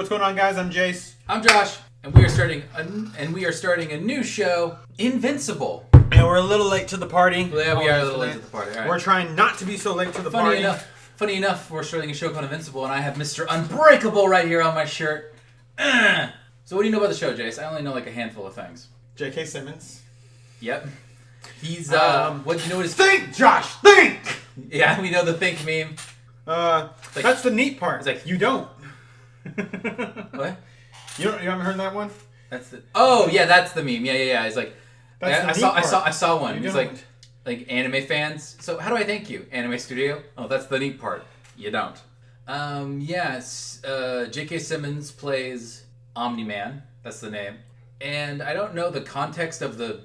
What's going on, guys? I'm Jace. I'm Josh, and we are starting a new show, Invincible. And we're a little late to the party. Yeah, we are a little late to the party. All right. We're trying not to be so late to the party. Funny enough, we're starting a show called Invincible, and I have Mr. Unbreakable right here on my shirt. So what do you know about the show, Jace? I only know like a handful of things. J.K. Simmons. Yep. He's what do you know? What his think, Josh, think. Yeah, we know the think meme. That's the neat part. It's like you don't. What? You haven't heard that one? That's the. Oh yeah, that's the meme. Yeah. It's like that's I saw one. You It's don't. like anime fans. So how do I thank you, Anime Studio? Oh, that's the neat part. You don't. Yes. J.K. Simmons plays Omni-Man. That's the name. And I don't know the context of the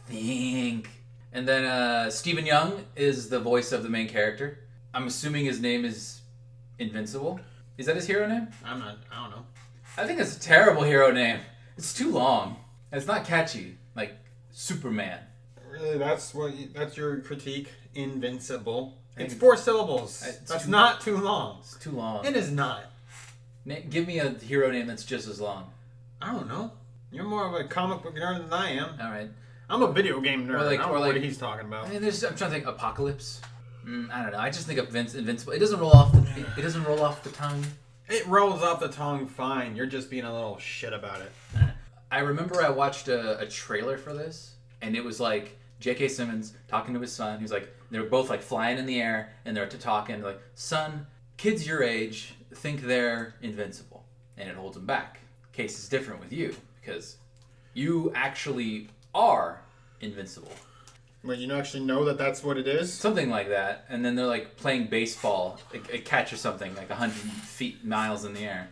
think. And then Stephen Young is the voice of the main character. I'm assuming his name is Invincible. Is that his hero name? I don't know. I think it's a terrible hero name. It's too long. It's not catchy. Like Superman. Really, that's your critique? Invincible. It's 4 syllables. That's not too long. It's too long. It is not. Give me a hero name that's just as long. I don't know. You're more of a comic book nerd than I am. All right. I'm a video game nerd. I don't know what like he's talking about. I mean, I'm trying to think. Apocalypse. I don't know. I just think of Invincible. It doesn't roll off. It doesn't roll off the tongue. It rolls off the tongue fine. You're just being a little shit about it. I remember I watched a trailer for this, and it was like J.K. Simmons talking to his son. He was like, they were both like flying in the air, and they're talking like, son, kids your age think they're invincible, and it holds them back. Case is different with you because you actually are invincible. Well, you actually know that that's what it is? Something like that. And then they're like playing baseball, a catch or something, like 100 feet, miles in the air.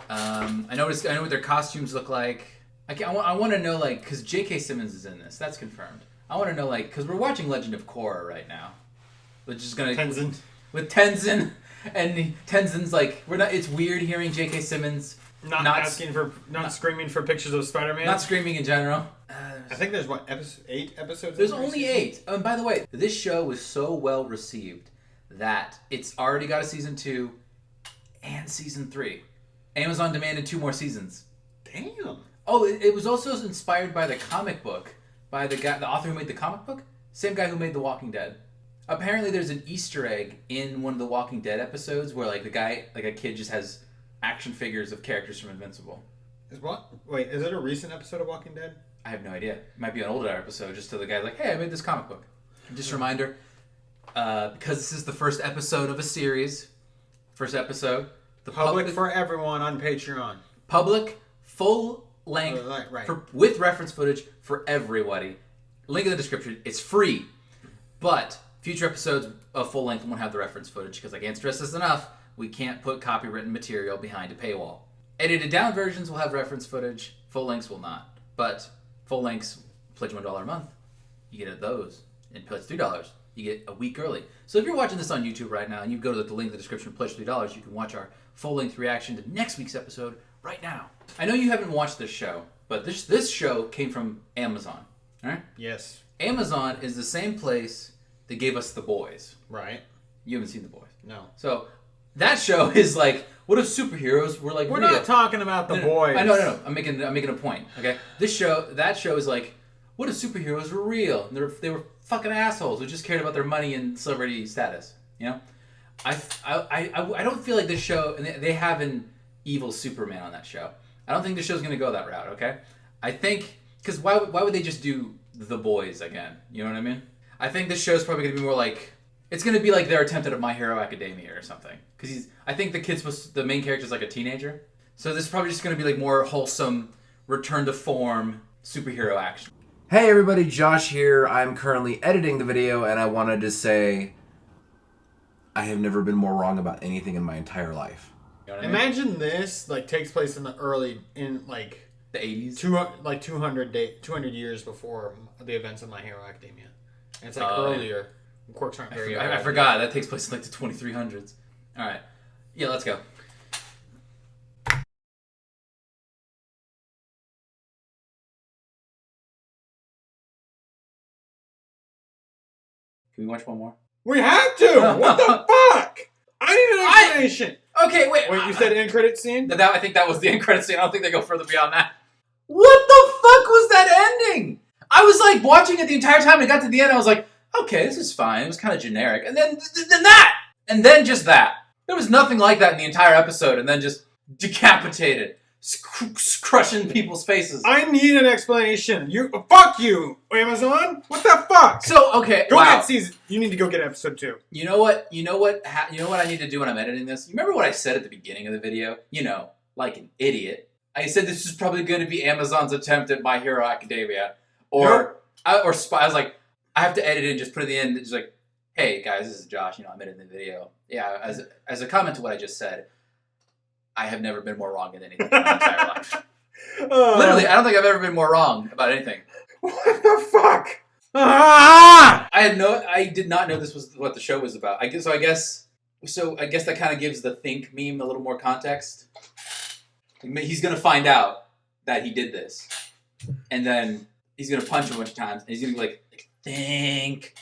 I know what their costumes look like. I want to know, like, because J.K. Simmons is in this. That's confirmed. I want to know, like, because we're watching Legend of Korra right now. Which is going to... Tenzin. With Tenzin. And Tenzin's like, it's weird hearing J.K. Simmons... Not screaming for pictures of Spider-Man. Not screaming in general. I think there's 8 episodes. There's only 8. By the way, this show was so well received that it's already got a season 2 and season 3. Amazon demanded 2 more seasons. Damn. Oh, it was also inspired by the comic book by the author who made the comic book. Same guy who made The Walking Dead. Apparently, there's an Easter egg in one of the Walking Dead episodes where like a kid just has action figures of characters from Invincible. Wait, is it a recent episode of Walking Dead? I have no idea. It might be an older episode, just to the guy like, hey, I made this comic book. Just a reminder, because this is the first episode of a series. First episode. The public for everyone on Patreon. Public, full length, right. With reference footage for everybody. Link in the description. It's free. But future episodes of full length won't have the reference footage, because I can't stress this enough. We can't put copywritten material behind a paywall. Edited down versions will have reference footage. Full lengths will not. But full lengths, pledge $1 a month. You get those. And pledge $3. You get a week early. So if you're watching this on YouTube right now and you go to the link in the description, pledge $3, you can watch our full length reaction to next week's episode right now. I know you haven't watched this show, but this show came from Amazon. All right? Yes. Amazon is the same place that gave us The Boys. Right. You haven't seen The Boys. No. So that show is like, what if superheroes were like... We're not talking about The Boys. No. I'm making a point, okay? That show is like, what if superheroes were real? And they were fucking assholes who just cared about their money and celebrity status, you know? I don't feel like this show... And they have an evil Superman on that show. I don't think this show's going to go that route, okay? I think... Because why would they just do The Boys again? You know what I mean? I think this show's probably going to be more like... It's going to be like their attempt at a My Hero Academia or something. Because I think the main character's like a teenager. So this is probably just going to be like more wholesome, return to form, superhero action. Hey everybody, Josh here. I'm currently editing the video and I wanted to say I have never been more wrong about anything in my entire life. You know what I mean? Imagine this takes place in the the 80s. 200 years before the events of My Hero Academia. And it's earlier. Yeah. Quirks aren't very I forgot. That takes place in like the 2300s. All right. Yeah, let's go. Can we watch one more? We have to! What the fuck? I need an explanation! Okay, wait. Wait, you said end credit scene? I think that was the end credit scene. I don't think they go further beyond that. What the fuck was that ending? I was like watching it the entire time. And it got to the end. I was like, okay, this is fine. It was kind of generic. And then that. And then just that. There was nothing like that in the entire episode. And then just decapitated. Crushing people's faces. I need an explanation. Fuck you, Amazon. What the fuck? So, okay. Go get season. You need to go get episode 2. You know what I need to do when I'm editing this? You remember what I said at the beginning of the video? You know, like an idiot. I said this is probably going to be Amazon's attempt at My Hero Academia. Or I was like, I have to edit it and just put it in the end. It's like, hey guys, this is Josh. You know, I'm editing the video. Yeah, as a comment to what I just said, I have never been more wrong in anything in my entire life. Literally, I don't think I've ever been more wrong about anything. What the fuck? I did not know this was what the show was about. I guess that kind of gives the Think meme a little more context. He's gonna find out that he did this, and then he's gonna punch him a bunch of times, and he's gonna be like, think.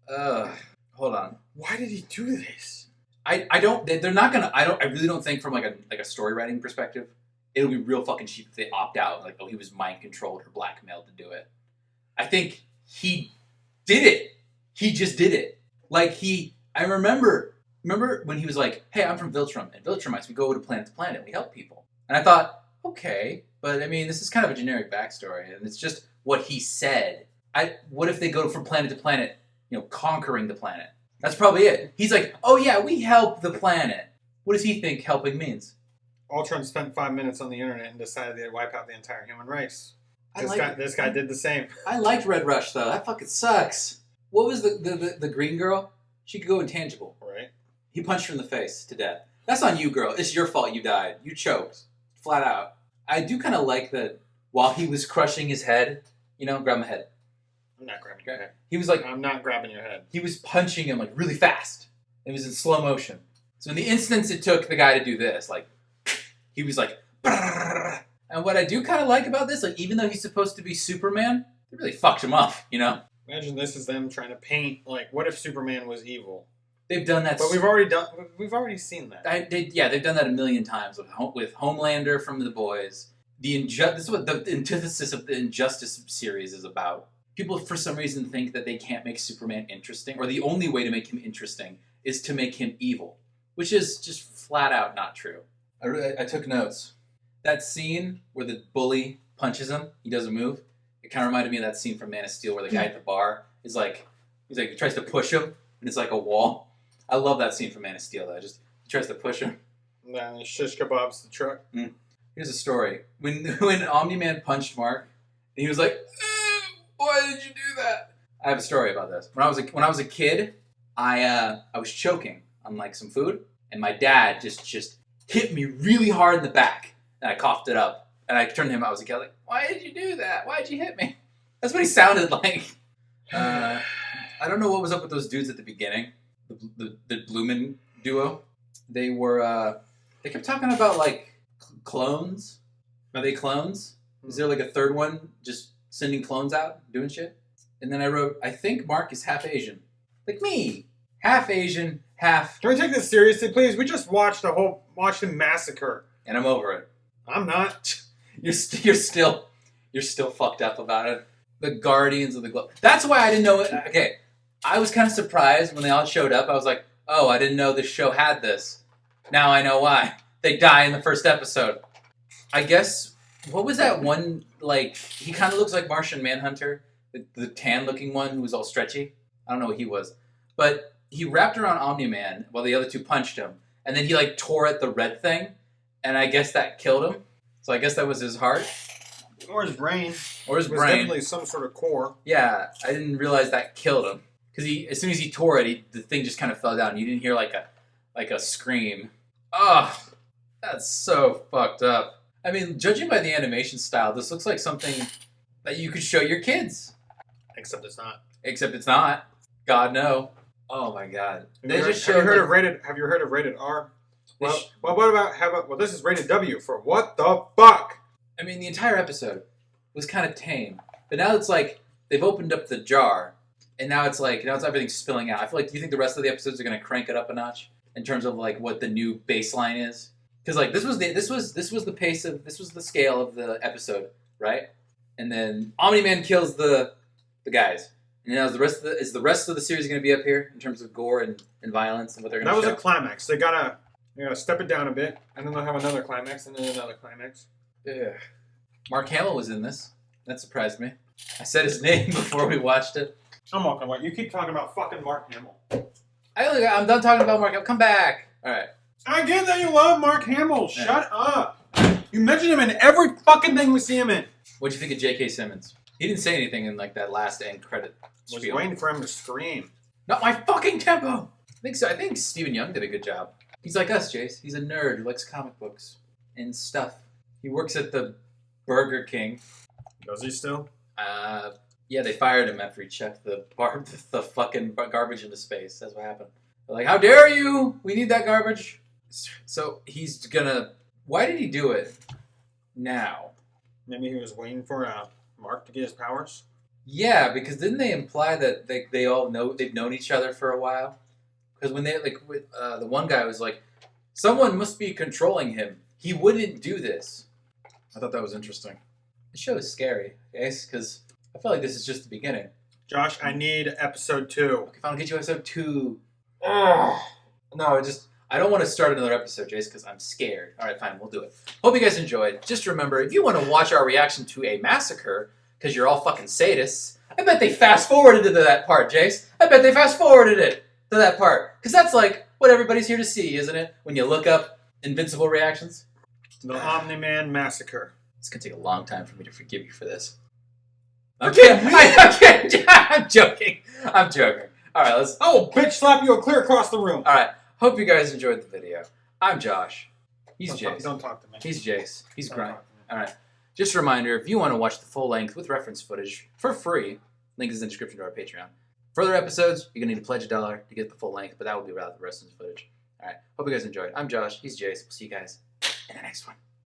Hold on. Why did he do this? I really don't think from like a story writing perspective, it'll be real fucking cheap if they opt out. Like, oh, he was mind controlled or blackmailed to do it. I think he did it. He just did it. Like I remember when he was like, hey, I'm from Viltrum, and Viltrumites, we go to planet, we help people. And I thought, okay, but I mean, this is kind of a generic backstory, and it's just what he said. What if they go from planet to planet, conquering the planet? That's probably it. He's like, oh yeah, we help the planet. What does he think helping means? Ultron spent 5 minutes on the internet and decided they'd wipe out the entire human race. This guy did the same. I liked Red Rush, though. That fucking sucks. What was the green girl? She could go intangible. Right. He punched her in the face to death. That's on you, girl. It's your fault you died. You choked. Flat out. I do kind of like that while he was crushing his head, grab my head. I'm not grabbing your head. He was like... I'm not grabbing your head. He was punching him, like, really fast. It was in slow motion. So in the instance it took the guy to do this, like, he was like... Brrr. And what I do kind of like about this, like, even though he's supposed to be Superman, they really fucked him up, Imagine this is them trying to paint, like, what if Superman was evil? They've done that... But we've already seen that. They've done that a million times with Homelander from The Boys. This is what the antithesis of the Injustice series is about. People, for some reason, think that they can't make Superman interesting, or the only way to make him interesting is to make him evil, which is just flat out not true. I took notes. That scene where the bully punches him, he doesn't move. It kind of reminded me of that scene from Man of Steel where the guy at the bar is like, he tries to push him, and it's like a wall. I love that scene from Man of Steel, though. Just he tries to push him. And then he shish kebabs the truck. Here's a story. When Omni-Man punched Mark, and he was like, why did you do that? I have a story about this. When I was a kid, I was choking on like some food, and my dad just hit me really hard in the back, and I coughed it up. And I turned to him. I was like, why did you do that? Why did you hit me? That's what he sounded like. I don't know what was up with those dudes at the beginning. The Bloomin' duo. They kept talking about like clones. Are they clones? Is there like a third one just sending clones out, doing shit? And then I wrote, I think Mark is half Asian. Like me. Half Asian, half... Can we take this seriously, please? We just watched him massacre. And I'm over it. I'm not. You're still fucked up about it. The Guardians of the Globe. That's why I didn't know it. Okay, I was kind of surprised when they all showed up. I was like, oh, I didn't know this show had this. Now I know why. They die in the first episode. I guess, what was that one, like, he kind of looks like Martian Manhunter, the tan-looking one who was all stretchy. I don't know what he was. But he wrapped around Omni-Man while the other two punched him. And then he, like, tore at the red thing. And I guess that killed him. So I guess that was his heart. Or his brain. Or his it was brain. Definitely some sort of core. Yeah, I didn't realize that killed him. Because as soon as he tore it, the thing just kind of fell down. You didn't hear like a scream. Ugh, that's so fucked up. I mean, judging by the animation style, this looks like something that you could show your kids. Except it's not. Except it's not. God, no. Oh my God. Have you heard of rated R? Well, this is rated W for what the fuck? I mean, the entire episode was kind of tame. But now it's like, they've opened up the jar, and now it's everything spilling out. I feel like, do you think the rest of the episodes are going to crank it up a notch? in terms of like what the new baseline is. Because like this was the pace of this was the scale of the episode, right? And then Omni-Man kills the guys. And now is the rest of the series going to be up here in terms of gore and violence and what they're going to show? That was a climax. They gotta step it down a bit, and then they'll have another climax, and then another climax. Yeah. Mark Hamill was in this. That surprised me. I said his name before we watched it. I'm not gonna lie. You keep talking about fucking Mark Hamill. I'm done talking about Mark Hamill. Come back. All right. I get that you love Mark Hamill. Shut up. You mention him in every fucking thing we see him in. What'd you think of J.K. Simmons? He didn't say anything in like that last end credit. I was waiting for him to scream. Not my fucking tempo. I think so. I think Stephen Young did a good job. He's like us, Jace. He's a nerd who likes comic books and stuff. He works at the Burger King. Does he still? Yeah, they fired him after he chucked the fucking garbage into space. That's what happened. They're like, how dare you? We need that garbage. So he's gonna... Why did he do it now? Maybe he was waiting for Mark to get his powers? Yeah, because didn't they imply that they all know... They've known each other for a while? Because when they... like, the one guy was like, someone must be controlling him. He wouldn't do this. I thought that was interesting. The show is scary, guys, because I feel like this is just the beginning. Josh, I need episode 2. Okay, fine, I'll get you episode 2. Ugh. No, I don't want to start another episode, Jace, because I'm scared. All right, fine, we'll do it. Hope you guys enjoyed. Just remember, if you want to watch our reaction to a massacre, because you're all fucking sadists, I bet they fast-forwarded to that part, Jace. I bet they fast-forwarded it to that part. Because that's like what everybody's here to see, isn't it? When you look up Invincible reactions. The Omni-Man Massacre. It's going to take a long time for me to forgive you for this. Okay, I'm joking. I'm joking. All right, let's... Oh, bitch slap you clear across the room. All right. Hope you guys enjoyed the video. I'm Josh. He's Jace. Don't talk to me. He's Jace. He's Grind. All right. Just a reminder, if you want to watch the full length with reference footage for free, link is in the description to our Patreon. Further episodes, you're going to need to pledge $1 to get the full length, but that will be without the rest of the footage. All right. Hope you guys enjoyed. I'm Josh. He's Jace. We'll see you guys in the next one.